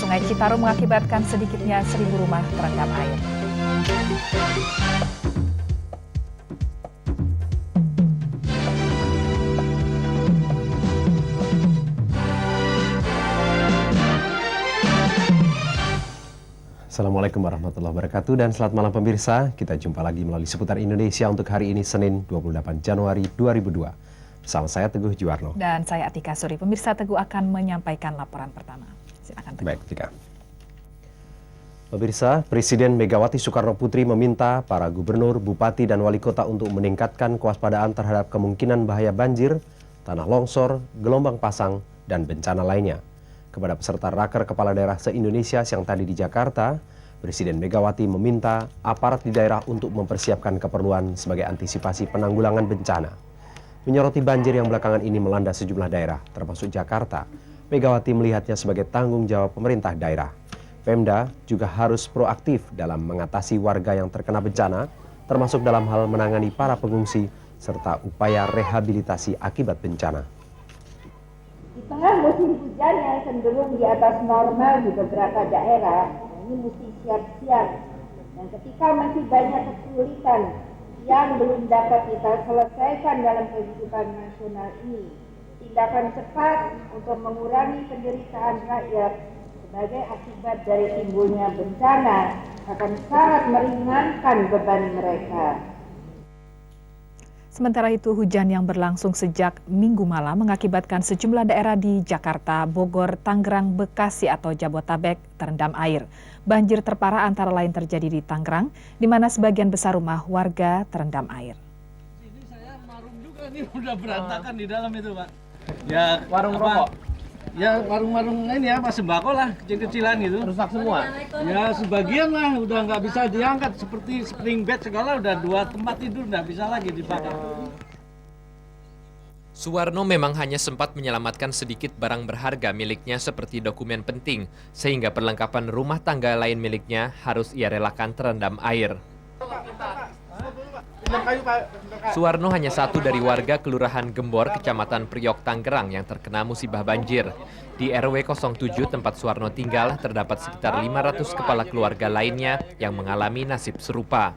Sungai Citarum mengakibatkan sedikitnya 1.000 rumah terendam air. Assalamualaikum warahmatullahi wabarakatuh dan selamat malam pemirsa. Kita jumpa lagi melalui Seputar Indonesia untuk hari ini Senin 28 Januari 2002. Bersama saya Teguh Juwarno. Dan saya Atika Suri. Pemirsa, Teguh akan menyampaikan laporan pertama. Silakan Teguh. Baik, Atika. Pemirsa, Presiden Megawati Soekarno Putri meminta para gubernur, bupati, dan wali kota untuk meningkatkan kewaspadaan terhadap kemungkinan bahaya banjir, tanah longsor, gelombang pasang, dan bencana lainnya. Kepada peserta Raker Kepala Daerah se-Indonesia yang tadi di Jakarta, Presiden Megawati meminta aparat di daerah untuk mempersiapkan keperluan sebagai antisipasi penanggulangan bencana. Menyoroti banjir yang belakangan ini melanda sejumlah daerah, termasuk Jakarta, Megawati melihatnya sebagai tanggung jawab pemerintah daerah. Pemda juga harus proaktif dalam mengatasi warga yang terkena bencana, termasuk dalam hal menangani para pengungsi, serta upaya rehabilitasi akibat bencana. Di tengah musim hujan yang cenderung di atas normal di beberapa daerah, ini mesti siap-siap. Dan ketika masih banyak kesulitan yang belum dapat kita selesaikan dalam kehidupan nasional ini, tindakan cepat untuk mengurangi penderitaan rakyat sebagai akibat dari timbulnya bencana akan sangat meringankan beban mereka. Sementara itu, hujan yang berlangsung sejak Minggu malam mengakibatkan sejumlah daerah di Jakarta, Bogor, Tangerang, Bekasi atau Jabotabek terendam air. Banjir terparah antara lain terjadi di Tangerang, di mana sebagian besar rumah warga terendam air. Ini saya warung juga nih, udah berantakan di dalam itu, Pak. Ya, warung rokok? Ya, warung-warung ini ya, Pak, sembako lah, kecil-kecilan gitu. Rusak semua? Ya, sebagian lah, udah nggak bisa diangkat. Seperti spring bed segala, udah 2 tempat tidur, nggak bisa lagi dipakai. Suwarno memang hanya sempat menyelamatkan sedikit barang berharga miliknya seperti dokumen penting, sehingga perlengkapan rumah tangga lain miliknya harus ia relakan terendam air. Suwarno hanya satu dari warga Kelurahan Gembor, Kecamatan Priok, Tangerang yang terkena musibah banjir. Di RW 07 tempat Suwarno tinggal terdapat sekitar 500 kepala keluarga lainnya yang mengalami nasib serupa.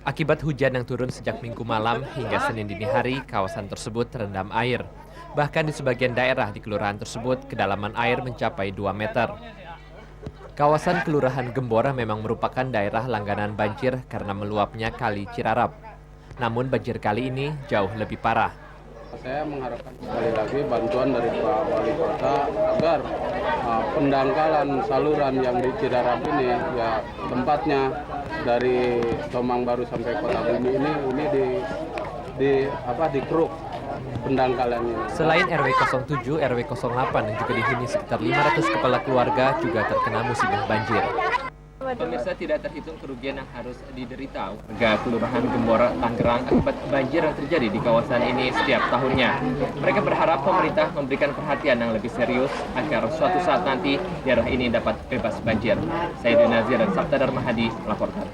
Akibat hujan yang turun sejak Minggu malam hingga Senin dini hari, kawasan tersebut terendam air. Bahkan di sebagian daerah di kelurahan tersebut, kedalaman air mencapai 2 meter. Kawasan Kelurahan Gembor memang merupakan daerah langganan banjir karena meluapnya Kali Cirarap. Namun banjir kali ini jauh lebih parah. Saya mengharapkan sekali lagi bantuan dari Pak Wali Kota agar pendangkalan saluran yang di Cirarap ini, ya tempatnya dari Tomang Baru sampai Kota Bumi ini dikeruk pendangkalannya. Selain RW 07, RW 08 dan juga dihuni sekitar 500 kepala keluarga juga terkena musibah banjir. Pemirsa, tidak terhitung kerugian yang harus diderita warga Kelurahan Gembor, Tangerang akibat banjir yang terjadi di kawasan ini setiap tahunnya. Mereka berharap pemerintah memberikan perhatian yang lebih serius agar suatu saat nanti daerah ini dapat bebas banjir. Sayyidin Nazir dan Sabta Darmahadi melaporkan.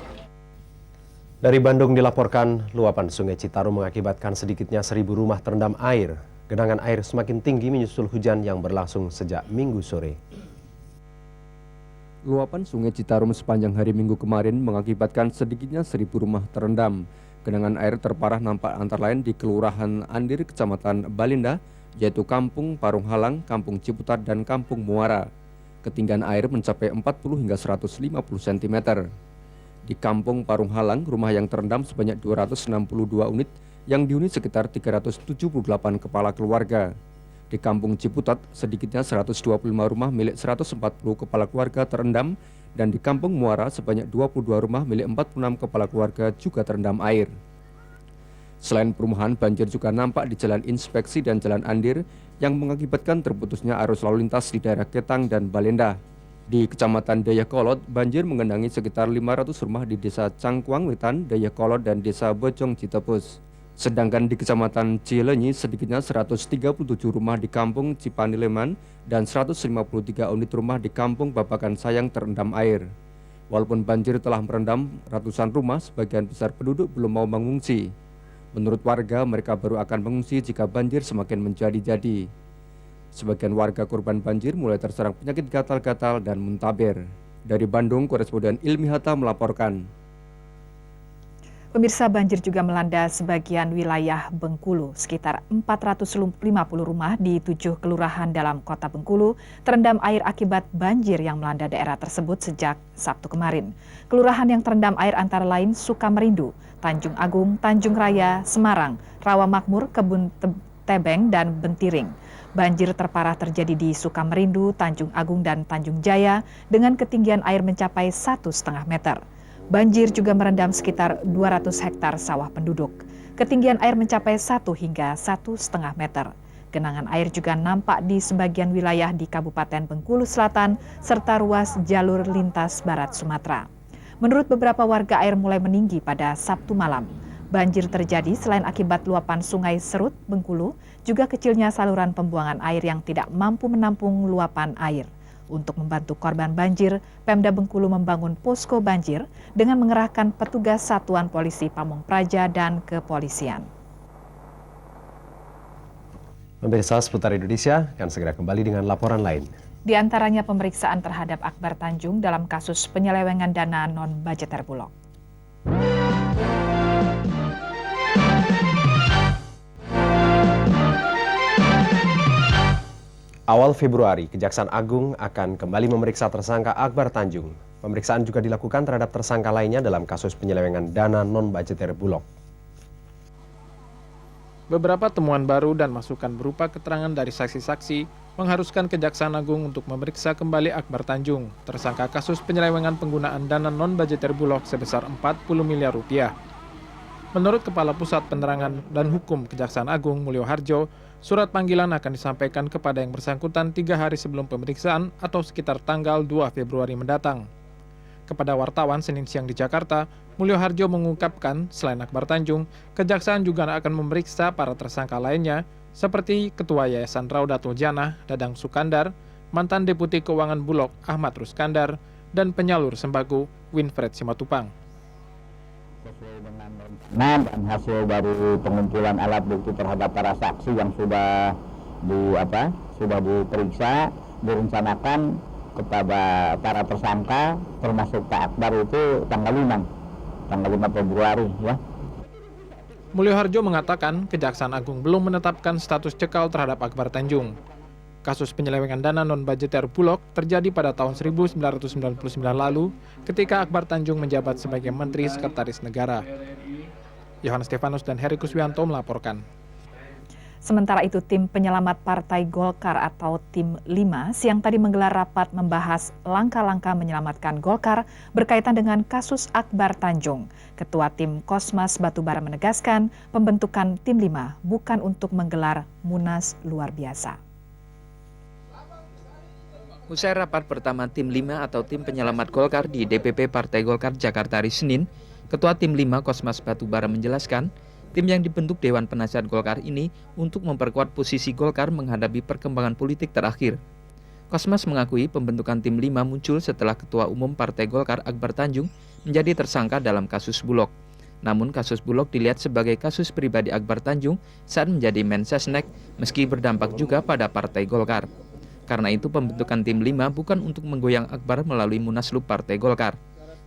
Dari Bandung dilaporkan, luapan Sungai Citarum mengakibatkan sedikitnya 1.000 rumah terendam air. Genangan air semakin tinggi menyusul hujan yang berlangsung sejak Minggu sore. Luapan Sungai Citarum sepanjang hari Minggu kemarin mengakibatkan sedikitnya 1.000 rumah terendam. Genangan air terparah nampak antara lain di Kelurahan Andir, Kecamatan Balinda, yaitu Kampung Parung Halang, Kampung Ciputat, dan Kampung Muara. Ketinggian air mencapai 40 hingga 150 cm. Di Kampung Parung Halang, rumah yang terendam sebanyak 262 unit yang dihuni sekitar 378 kepala keluarga. Di Kampung Ciputat, sedikitnya 125 rumah milik 140 kepala keluarga terendam, dan di Kampung Muara sebanyak 22 rumah milik 46 kepala keluarga juga terendam air. Selain perumahan, banjir juga nampak di Jalan Inspeksi dan Jalan Andir yang mengakibatkan terputusnya arus lalu lintas di daerah Ketang dan Balenda. Di Kecamatan Dayakolot, banjir mengenangi sekitar 500 rumah di Desa Cangkuang Wetan, Dayakolot, dan Desa Bojong Citepus. Sedangkan di Kecamatan Cilenyi sedikitnya 137 rumah di Kampung Cipanileman dan 153 unit rumah di Kampung Babakan Sayang terendam air. Walaupun banjir telah merendam ratusan rumah, sebagian besar penduduk belum mau mengungsi. Menurut warga, mereka baru akan mengungsi jika banjir semakin menjadi-jadi. Sebagian warga korban banjir mulai terserang penyakit gatal-gatal dan muntaber. Dari Bandung, koresponden Ilmi Hatta melaporkan. Pemirsa, banjir juga melanda sebagian wilayah Bengkulu. Sekitar 450 rumah di 7 kelurahan dalam kota Bengkulu terendam air akibat banjir yang melanda daerah tersebut sejak Sabtu kemarin. Kelurahan yang terendam air antara lain Sukamerindu, Tanjung Agung, Tanjung Raya, Semarang, Rawamakmur, Kebun Tebeng, dan Bentiring. Banjir terparah terjadi di Sukamerindu, Tanjung Agung, dan Tanjung Jaya dengan ketinggian air mencapai 1,5 meter. Banjir juga merendam sekitar 200 hektar sawah penduduk. Ketinggian air mencapai 1 hingga 1,5 meter. Genangan air juga nampak di sebagian wilayah di Kabupaten Bengkulu Selatan serta ruas jalur lintas Barat Sumatera. Menurut beberapa warga, air mulai meninggi pada Sabtu malam. Banjir terjadi selain akibat luapan Sungai Serut, Bengkulu, juga kecilnya saluran pembuangan air yang tidak mampu menampung luapan air. Untuk membantu korban banjir, Pemda Bengkulu membangun posko banjir dengan mengerahkan petugas Satuan Polisi Pamung Praja dan kepolisian. Pemirsa, Seputar Indonesia akan segera kembali dengan laporan lain. Di antaranya pemeriksaan terhadap Akbar Tanjung dalam kasus penyelewengan dana non-budgeter Bulog. Awal Februari, Kejaksaan Agung akan kembali memeriksa tersangka Akbar Tanjung. Pemeriksaan juga dilakukan terhadap tersangka lainnya dalam kasus penyelewengan dana non-budgeter Bulog. Beberapa temuan baru dan masukan berupa keterangan dari saksi-saksi mengharuskan Kejaksaan Agung untuk memeriksa kembali Akbar Tanjung, tersangka kasus penyelewengan penggunaan dana non-budgeter Bulog sebesar 40 miliar rupiah. Menurut Kepala Pusat Penerangan dan Hukum Kejaksaan Agung Mulyo Harjo, surat panggilan akan disampaikan kepada yang bersangkutan 3 hari sebelum pemeriksaan atau sekitar tanggal 2 Februari mendatang. Kepada wartawan Senin siang di Jakarta, Mulyo Harjo mengungkapkan selain Akbar Tanjung, Kejaksaan juga akan memeriksa para tersangka lainnya seperti Ketua Yayasan Raudatul Janah Dadang Sukandar, mantan Deputi Keuangan Bulog Ahmad Ruskandar, dan penyalur sembako Winfred Simatupang. Sesuai dengan rencana dan hasil dari pengumpulan alat bukti terhadap para saksi yang sudah diperiksa, direncanakan kepada para tersangka termasuk Pak Akbar itu tanggal 5 Februari ya. Mulyo Harjo mengatakan Kejaksaan Agung belum menetapkan status cekal terhadap Akbar Tanjung. Kasus penyelewengan dana non-budgeter Bulog terjadi pada tahun 1999 lalu ketika Akbar Tanjung menjabat sebagai Menteri Sekretaris Negara. Yohanes Stefanus dan Heri Kuswianto melaporkan. Sementara itu, tim penyelamat Partai Golkar atau Tim 5 siang tadi menggelar rapat membahas langkah-langkah menyelamatkan Golkar berkaitan dengan kasus Akbar Tanjung. Ketua Tim Kosmas Batubara menegaskan pembentukan Tim 5 bukan untuk menggelar Munas luar biasa. Usai rapat pertama Tim 5 atau Tim Penyelamat Golkar di DPP Partai Golkar Jakarta hari Senin, Ketua Tim 5 Kosmas Batubara menjelaskan, tim yang dibentuk Dewan Penasihat Golkar ini untuk memperkuat posisi Golkar menghadapi perkembangan politik terakhir. Kosmas mengakui pembentukan Tim 5 muncul setelah Ketua Umum Partai Golkar Akbar Tanjung menjadi tersangka dalam kasus Bulog. Namun kasus Bulog dilihat sebagai kasus pribadi Akbar Tanjung saat menjadi Mensesnek meski berdampak juga pada Partai Golkar. Karena itu pembentukan Tim 5 bukan untuk menggoyang Akbar melalui Munaslup Partai Golkar.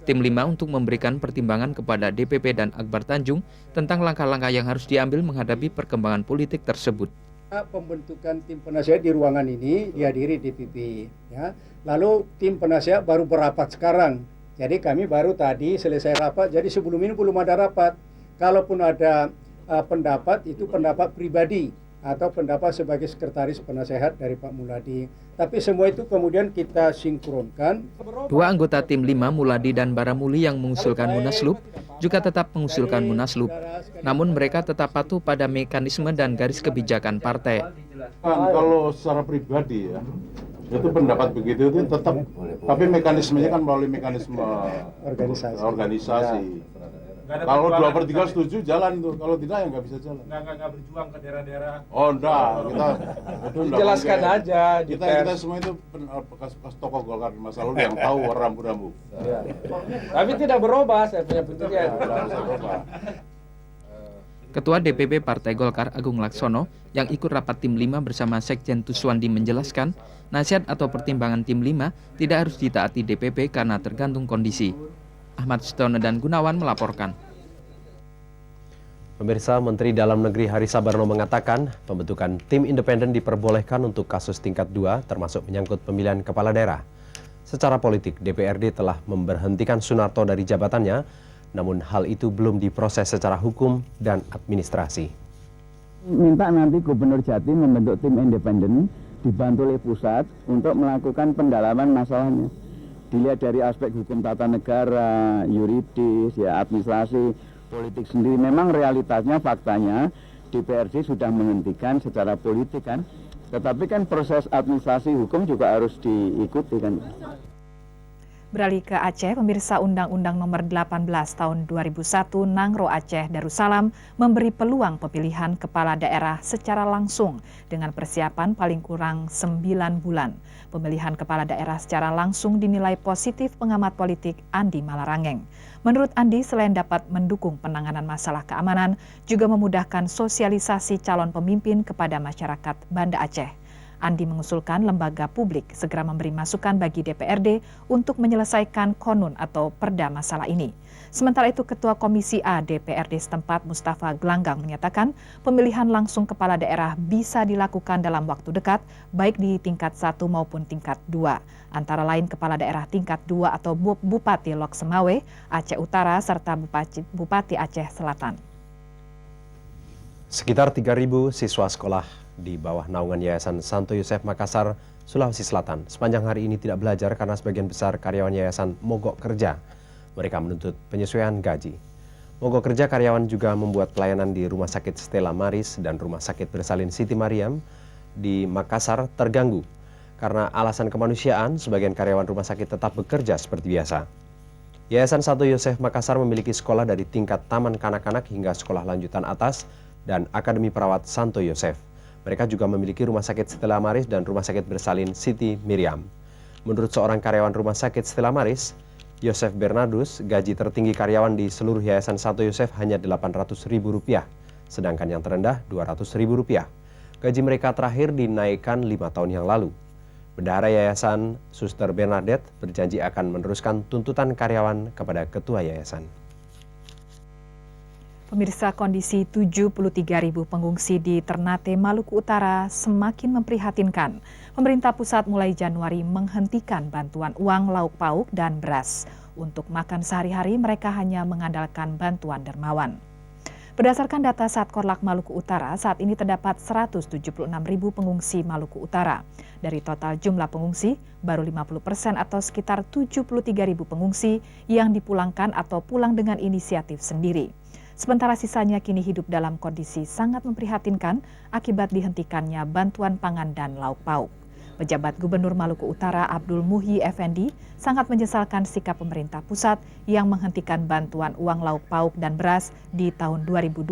Tim 5 untuk memberikan pertimbangan kepada DPP dan Akbar Tanjung tentang langkah-langkah yang harus diambil menghadapi perkembangan politik tersebut. Pembentukan tim penasihat di ruangan ini dihadiri DPP. Ya. Lalu tim penasihat baru berapat sekarang. Jadi kami baru tadi selesai rapat, jadi sebelum ini belum ada rapat. Kalaupun ada pendapat, itu pendapat pribadi atau pendapat sebagai sekretaris penasehat dari Pak Muladi. Tapi semua itu kemudian kita sinkronkan. Dua anggota Tim 5, Muladi dan Baramuli yang mengusulkan Munaslup, juga tetap mengusulkan Munaslup. Namun mereka tetap patuh pada mekanisme dan garis kebijakan partai. Kalau secara pribadi ya, itu pendapat begitu itu tetap, tapi mekanismenya kan melalui mekanisme organisasi. Kalau 2/3 setuju jalan tuh, kalau tidak ya nggak bisa jalan. Nggak berjuang ke daerah-daerah. Oh enggak, kita itu jelaskan aja. Kita semua itu bekas tokoh Golkar di masa lalu yang tahu rambu-rambu. Ya. Tapi tidak berubah, saya punya pentingnya. Ketua DPP Partai Golkar Agung Laksono yang ikut rapat tim 5 bersama Sekjen Tuswandi menjelaskan, nasihat atau pertimbangan tim 5 tidak harus ditaati DPP karena tergantung kondisi. Ahmad Sutono dan Gunawan melaporkan. Pemirsa, Menteri Dalam Negeri Hari Sabarno mengatakan pembentukan tim independen diperbolehkan untuk kasus tingkat 2 termasuk menyangkut pemilihan kepala daerah. Secara politik, DPRD telah memberhentikan Sunarto dari jabatannya, namun hal itu belum diproses secara hukum dan administrasi. Minta nanti Gubernur Jatim membentuk tim independen dibantu oleh pusat untuk melakukan pendalaman masalahnya. Dilihat dari aspek hukum tata negara, yuridis, administrasi, politik sendiri. Memang realitasnya, faktanya DPRD sudah menghentikan secara politik kan, tetapi kan proses administrasi hukum juga harus diikuti kan. Beralih ke Aceh, pemirsa Undang-Undang Nomor 18 Tahun 2001 Nangro Aceh Darussalam memberi peluang pemilihan kepala daerah secara langsung dengan persiapan paling kurang 9 bulan. Pemilihan kepala daerah secara langsung dinilai positif pengamat politik Andi Malarangeng. Menurut Andi, selain dapat mendukung penanganan masalah keamanan, juga memudahkan sosialisasi calon pemimpin kepada masyarakat Banda Aceh. Andi mengusulkan lembaga publik segera memberi masukan bagi DPRD untuk menyelesaikan konun atau perda masalah ini. Sementara itu, Ketua Komisi A DPRD setempat Mustafa Gelanggang menyatakan pemilihan langsung kepala daerah bisa dilakukan dalam waktu dekat, baik di tingkat 1 maupun tingkat 2. Antara lain kepala daerah tingkat 2 atau Bupati Lok Semawe, Aceh Utara, serta Bupati Aceh Selatan. Sekitar 3.000 siswa sekolah di bawah naungan Yayasan Santo Yosef Makassar, Sulawesi Selatan sepanjang hari ini tidak belajar karena sebagian besar karyawan yayasan mogok kerja. Mereka menuntut penyesuaian gaji. Mogok kerja karyawan juga membuat pelayanan di Rumah Sakit Stella Maris dan Rumah Sakit Bersalin Siti Mariam di Makassar terganggu. Karena alasan kemanusiaan, sebagian karyawan rumah sakit tetap bekerja seperti biasa. Yayasan Santo Yosef Makassar memiliki sekolah dari tingkat taman kanak-kanak hingga sekolah lanjutan atas dan Akademi Perawat Santo Yosef. Mereka juga memiliki Rumah Sakit Stella Maris dan Rumah Sakit Bersalin Siti Miriam. Menurut seorang karyawan Rumah Sakit Stella Maris, Yosef Bernardus, gaji tertinggi karyawan di seluruh Yayasan Santo Yosef hanya Rp800.000, sedangkan yang terendah Rp200.000. Gaji mereka terakhir dinaikkan 5 tahun yang lalu. Bendahara Yayasan Suster Bernadette berjanji akan meneruskan tuntutan karyawan kepada ketua yayasan. Pemirsa, kondisi 73.000 pengungsi di Ternate, Maluku Utara semakin memprihatinkan. Pemerintah pusat mulai Januari menghentikan bantuan uang, lauk pauk, dan beras. Untuk makan sehari-hari mereka hanya mengandalkan bantuan dermawan. Berdasarkan data Satkorlak Maluku Utara, saat ini terdapat 176.000 pengungsi Maluku Utara. Dari total jumlah pengungsi, baru 50% atau sekitar 73.000 pengungsi yang dipulangkan atau pulang dengan inisiatif sendiri. Sementara sisanya kini hidup dalam kondisi sangat memprihatinkan akibat dihentikannya bantuan pangan dan lauk pauk. Pejabat Gubernur Maluku Utara Abdul Muhyi Effendi sangat menyesalkan sikap pemerintah pusat yang menghentikan bantuan uang lauk pauk dan beras di tahun 2002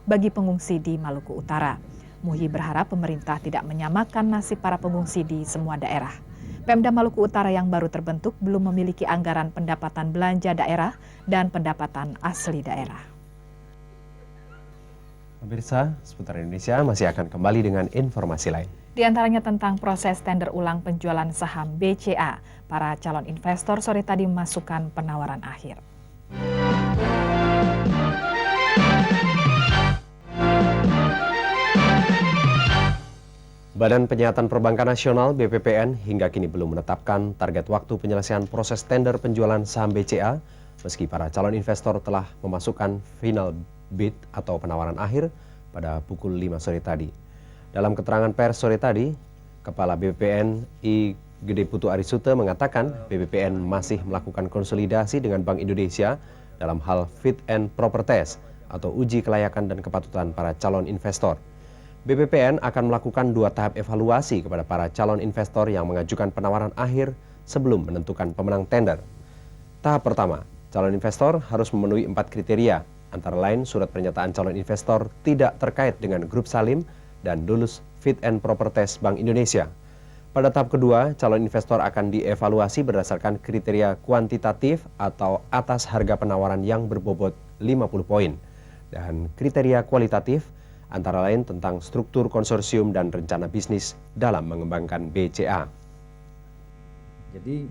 bagi pengungsi di Maluku Utara. Muhyi berharap pemerintah tidak menyamakan nasib para pengungsi di semua daerah. Pemda Maluku Utara yang baru terbentuk belum memiliki anggaran pendapatan belanja daerah dan pendapatan asli daerah. Pemirsa, Seputar Indonesia masih akan kembali dengan informasi lain. Di antaranya tentang proses tender ulang penjualan saham BCA. Para calon investor sore tadi memasukkan penawaran akhir. Badan Penyihatan Perbankan Nasional (BPPN) hingga kini belum menetapkan target waktu penyelesaian proses tender penjualan saham BCA, meski para calon investor telah memasukkan final bid atau penawaran akhir pada pukul 5 sore tadi. Dalam keterangan pers sore tadi, Kepala BPPN I Gede Putu Arisute mengatakan BPPN masih melakukan konsolidasi dengan Bank Indonesia dalam hal fit and proper test atau uji kelayakan dan kepatutan para calon investor. BPPN akan melakukan 2 tahap evaluasi kepada para calon investor yang mengajukan penawaran akhir sebelum menentukan pemenang tender. Tahap pertama, calon investor harus memenuhi 4 kriteria, antara lain surat pernyataan calon investor tidak terkait dengan grup Salim dan lulus fit and proper test Bank Indonesia. Pada tahap kedua, calon investor akan dievaluasi berdasarkan kriteria kuantitatif atau atas harga penawaran yang berbobot 50 poin. dan kriteria kualitatif, antara lain tentang struktur konsorsium dan rencana bisnis dalam mengembangkan BCA. Jadi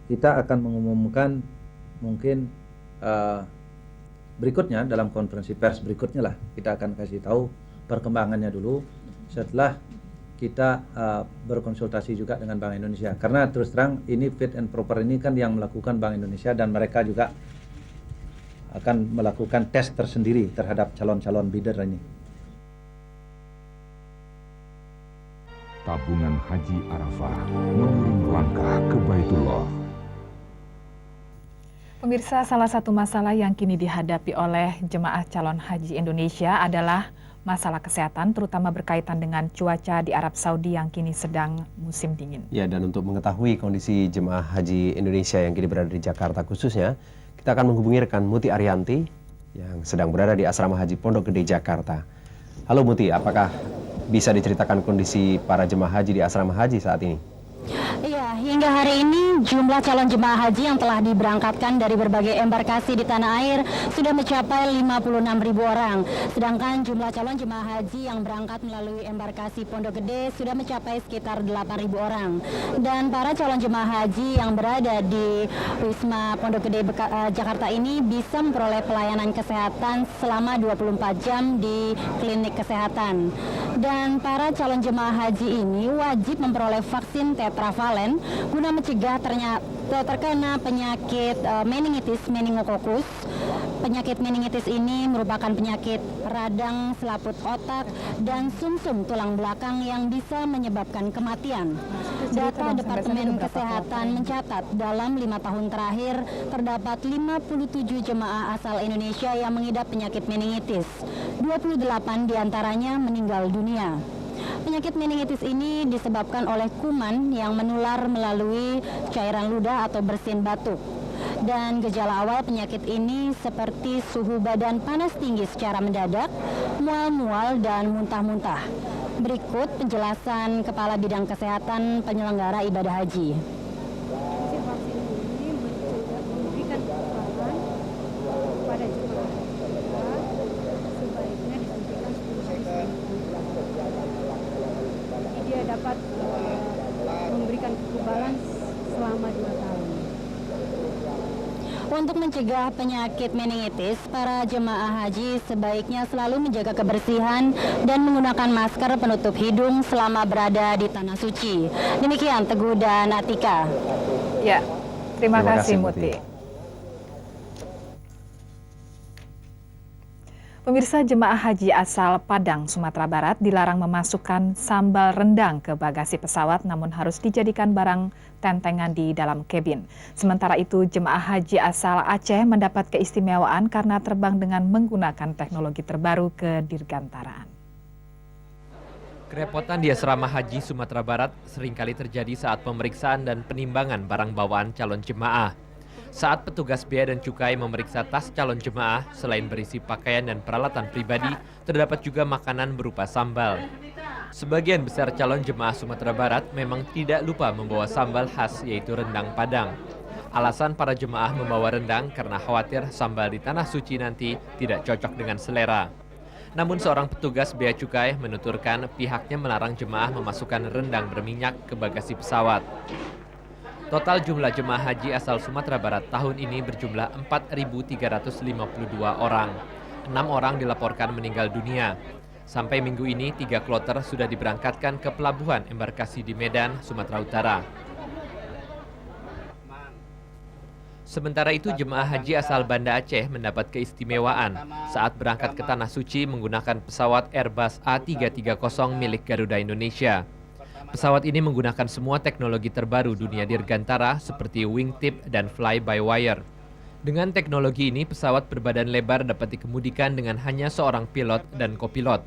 kita akan mengumumkan mungkin berikutnya dalam konferensi pers berikutnya lah, kita akan kasih tahu perkembangannya dulu setelah kita berkonsultasi juga dengan Bank Indonesia. Karena terus terang ini fit and proper ini kan yang melakukan Bank Indonesia, dan mereka juga akan melakukan tes tersendiri terhadap calon-calon bidder ini. Tabungan Haji Arafah mengirim langkah ke Baitullah. Pemirsa, salah satu masalah yang kini dihadapi oleh jemaah calon haji Indonesia adalah masalah kesehatan, terutama berkaitan dengan cuaca di Arab Saudi yang kini sedang musim dingin. Ya, dan untuk mengetahui kondisi jemaah haji Indonesia yang kini berada di Jakarta khususnya, kita akan menghubungi rekan Muti Arianti yang sedang berada di Asrama Haji Pondok Gede, Jakarta. Halo Muti, apakah bisa diceritakan kondisi para jemaah haji di Asrama Haji saat ini? Iya, hingga hari ini jumlah calon jemaah haji yang telah diberangkatkan dari berbagai embarkasi di tanah air sudah mencapai 56.000 orang. Sedangkan jumlah calon jemaah haji yang berangkat melalui embarkasi Pondok Gede sudah mencapai sekitar 8.000 orang. Dan para calon jemaah haji yang berada di Wisma Pondok Gede Jakarta ini bisa memperoleh pelayanan kesehatan selama 24 jam di klinik kesehatan. Dan para calon jemaah haji ini wajib memperoleh vaksin tetravalen guna mencegah terkena penyakit meningitis meningokokus. Penyakit meningitis ini merupakan penyakit radang selaput otak dan sumsum tulang belakang yang bisa menyebabkan kematian. Data Departemen Kesehatan mencatat dalam 5 tahun terakhir terdapat 57 jemaah asal Indonesia yang mengidap penyakit meningitis. 28 diantaranya meninggal dunia. Penyakit meningitis ini disebabkan oleh kuman yang menular melalui cairan ludah atau bersin batuk. Dan gejala awal penyakit ini seperti suhu badan panas tinggi secara mendadak, mual-mual, dan muntah-muntah. Berikut penjelasan Kepala Bidang Kesehatan Penyelenggara Ibadah Haji. Vaksin ini memberikan kekebalan kepada jemaah sebaiknya disuntikan 10 hari seminggu. Jadi dia dapat memberikan kekebalan selama 2 tahun. Untuk mencegah penyakit meningitis, para jemaah haji sebaiknya selalu menjaga kebersihan dan menggunakan masker penutup hidung selama berada di Tanah Suci. Demikian Teguh dan Atika. Ya, terima kasih Muti. Pemirsa, jemaah haji asal Padang, Sumatera Barat dilarang memasukkan sambal rendang ke bagasi pesawat, namun harus dijadikan barang tentengan di dalam kabin. Sementara itu, jemaah haji asal Aceh mendapat keistimewaan karena terbang dengan menggunakan teknologi terbaru ke Dirgantaraan. Kerepotan di asrama haji Sumatera Barat seringkali terjadi saat pemeriksaan dan penimbangan barang bawaan calon jemaah. Saat petugas bea dan cukai memeriksa tas calon jemaah, selain berisi pakaian dan peralatan pribadi, terdapat juga makanan berupa sambal. Sebagian besar calon jemaah Sumatera Barat memang tidak lupa membawa sambal khas, yaitu rendang Padang. Alasan para jemaah membawa rendang karena khawatir sambal di Tanah Suci nanti tidak cocok dengan selera. Namun seorang petugas bea cukai menuturkan pihaknya melarang jemaah memasukkan rendang berminyak ke bagasi pesawat. Total jumlah jemaah haji asal Sumatera Barat tahun ini berjumlah 4.352 orang. 6 orang dilaporkan meninggal dunia. Sampai minggu ini, 3 kloter sudah diberangkatkan ke pelabuhan embarkasi di Medan, Sumatera Utara. Sementara itu, jemaah haji asal Banda Aceh mendapat keistimewaan saat berangkat ke Tanah Suci menggunakan pesawat Airbus A330 milik Garuda Indonesia. Pesawat ini menggunakan semua teknologi terbaru dunia dirgantara seperti wingtip dan fly-by-wire. Dengan teknologi ini, pesawat berbadan lebar dapat dikemudikan dengan hanya seorang pilot dan kopilot.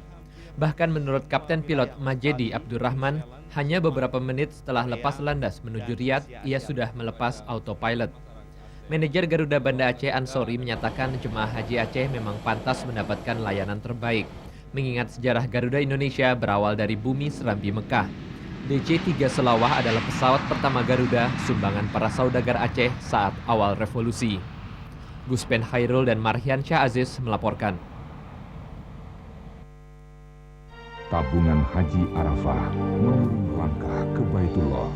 Bahkan menurut Kapten Pilot Majedi Abdurrahman, hanya beberapa menit setelah lepas landas menuju Riyadh, ia sudah melepas autopilot. Manajer Garuda Banda Aceh Ansori menyatakan jemaah haji Aceh memang pantas mendapatkan layanan terbaik, mengingat sejarah Garuda Indonesia berawal dari bumi Serambi Mekah. DC-3 Selawah adalah pesawat pertama Garuda sumbangan para saudagar Aceh saat awal revolusi. Guspen Khairul dan Marhian Syah Aziz melaporkan. tabungan Haji Arafah mengiring langkah ke Baitullah.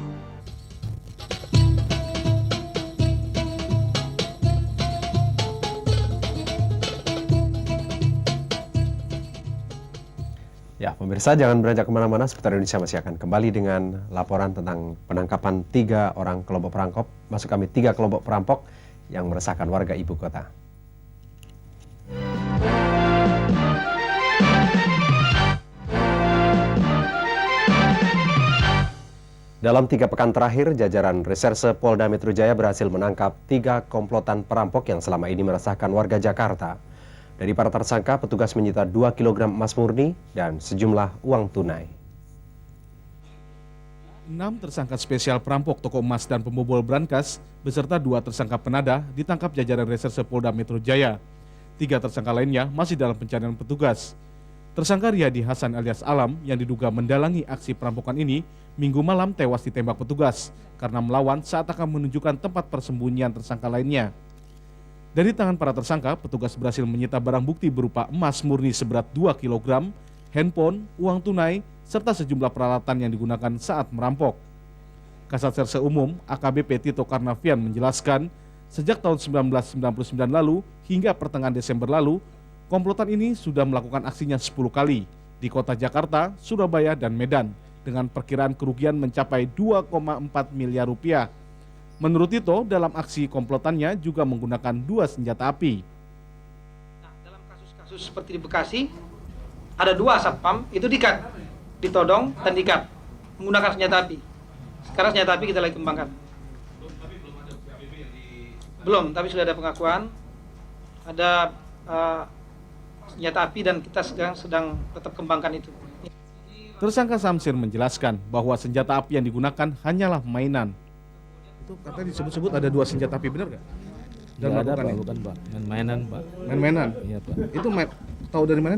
Ya, pemirsa jangan beranjak kemana-mana, Seputar Indonesia masih akan kembali dengan laporan tentang penangkapan 3 orang kelompok perampok, maksud kami 3 kelompok perampok yang meresahkan warga ibu kota. Dalam 3 pekan terakhir, jajaran Reserse Polda Metro Jaya berhasil menangkap 3 komplotan perampok yang selama ini meresahkan warga Jakarta. Dari para tersangka, petugas menyita 2 kg emas murni dan sejumlah uang tunai. 6 tersangka spesial perampok toko emas dan pembobol brankas beserta 2 tersangka penada ditangkap jajaran Reserse Polda Metro Jaya. 3 tersangka lainnya masih dalam pencarian petugas. Tersangka Riyadi Hasan alias Alam yang diduga mendalangi aksi perampokan ini Minggu malam tewas ditembak petugas karena melawan saat akan menunjukkan tempat persembunyian tersangka lainnya. Dari tangan para tersangka, petugas berhasil menyita barang bukti berupa emas murni seberat 2 kg, handphone, uang tunai, serta sejumlah peralatan yang digunakan saat merampok. Kasat Serse Umum AKBP Tito Karnavian menjelaskan, sejak tahun 1999 lalu hingga pertengahan Desember lalu, komplotan ini sudah melakukan aksinya 10 kali di kota Jakarta, Surabaya, dan Medan dengan perkiraan kerugian mencapai 2,4 miliar rupiah. Menurut Tito, dalam aksi komplotannya juga menggunakan 2 senjata api. Nah, dalam kasus-kasus seperti di Bekasi, ada 2 satpam, itu diikat, ditodong dan diikat, menggunakan senjata api. Sekarang senjata api kita lagi kembangkan. Belum, tapi sudah ada pengakuan, ada senjata api dan kita sedang tetap kembangkan itu. Tersangka Samsir menjelaskan bahwa senjata api yang digunakan hanyalah mainan. Itu katanya disebut-sebut ada 2 senjata api, benar nggak? Nggak ada Pak, bukan Pak. Main-mainan Pak. Main-mainan? Iya Pak. Itu tahu dari mana?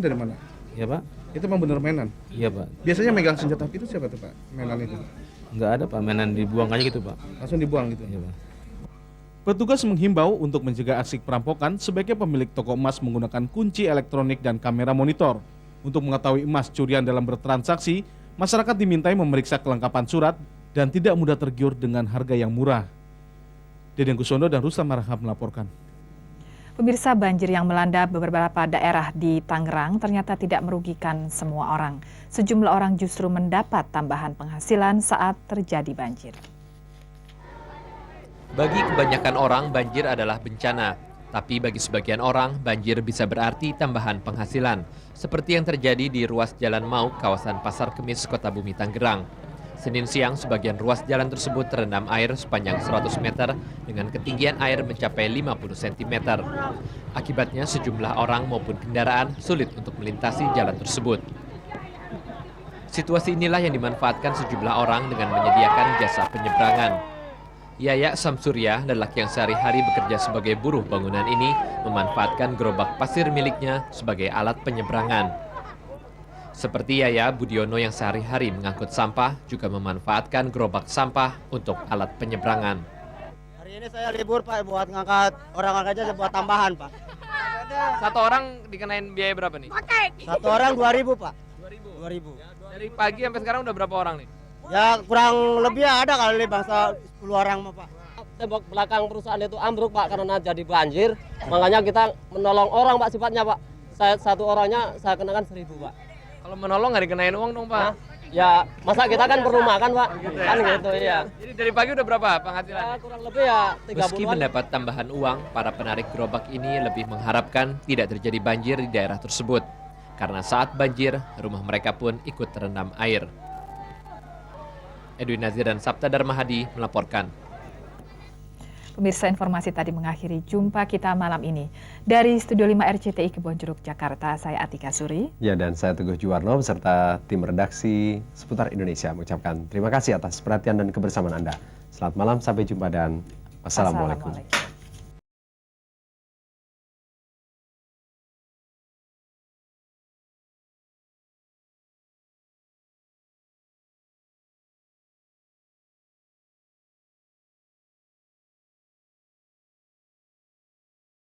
Iya Pak. Itu memang benar mainan? Iya Pak. Biasanya megang senjata api itu siapa tuh Pak? Mainan itu? Nggak ada Pak, mainan dibuang aja gitu Pak. Langsung dibuang gitu? Iya Pak. Petugas menghimbau untuk mencegah aksi perampokan sebaiknya pemilik toko emas menggunakan kunci elektronik dan kamera monitor. Untuk mengetahui emas curian dalam bertransaksi, masyarakat dimintai memeriksa kelengkapan surat dan tidak mudah tergiur dengan harga yang murah. Deden Kusondo dan Rustam Marham melaporkan. Pemirsa, banjir yang melanda beberapa daerah di Tangerang ternyata tidak merugikan semua orang. Sejumlah orang justru mendapat tambahan penghasilan saat terjadi banjir. Bagi kebanyakan orang, banjir adalah bencana. Tapi bagi sebagian orang, banjir bisa berarti tambahan penghasilan. Seperti yang terjadi di ruas Jalan Mauk, kawasan Pasar Kemis, Kota Bumi, Tangerang. Senin siang, sebagian ruas jalan tersebut terendam air sepanjang 100 meter dengan ketinggian air mencapai 50 cm. Akibatnya sejumlah orang maupun kendaraan sulit untuk melintasi jalan tersebut. Situasi inilah yang dimanfaatkan sejumlah orang dengan menyediakan jasa penyeberangan. Yaya Samsurya, lelaki yang sehari-hari bekerja sebagai buruh bangunan ini, memanfaatkan gerobak pasir miliknya sebagai alat penyeberangan. Seperti Yaya, Budiono yang sehari-hari mengangkut sampah juga memanfaatkan gerobak sampah untuk alat penyeberangan. Hari ini saya libur Pak, buat ngangkat orang aja buat tambahan Pak. Satu orang dikenain biaya berapa nih? Satu orang 2.000 Pak. 2.000. Dari pagi sampai sekarang udah berapa orang nih? Ya kurang lebih ada kali bangsa 10 orang mah Pak. Tembok belakang perusahaan itu ambruk Pak karena jadi banjir. Makanya kita menolong orang Pak sifatnya Pak. Satu orangnya saya kenakan 1.000 Pak. Kalau menolong nggak dikenain uang dong Pak? Nah, ya masa kita kan perlu makan Pak. Kan gitu ya. Jadi dari pagi udah berapa penghasilan? Ya, kurang lebih ya 30-an. Meski mendapat tambahan uang, para penarik gerobak ini lebih mengharapkan tidak terjadi banjir di daerah tersebut. Karena saat banjir, rumah mereka pun ikut terendam air. Edwin Nazir dan Sabta Darmahadi melaporkan. Pemirsa, informasi tadi mengakhiri jumpa kita malam ini. Dari Studio 5 RCTI Kebonjeruk, Jakarta, saya Atika Suri. Ya, dan saya Teguh Juwarno beserta tim redaksi Seputar Indonesia mengucapkan terima kasih atas perhatian dan kebersamaan Anda. Selamat malam, sampai jumpa dan wassalamualaikum.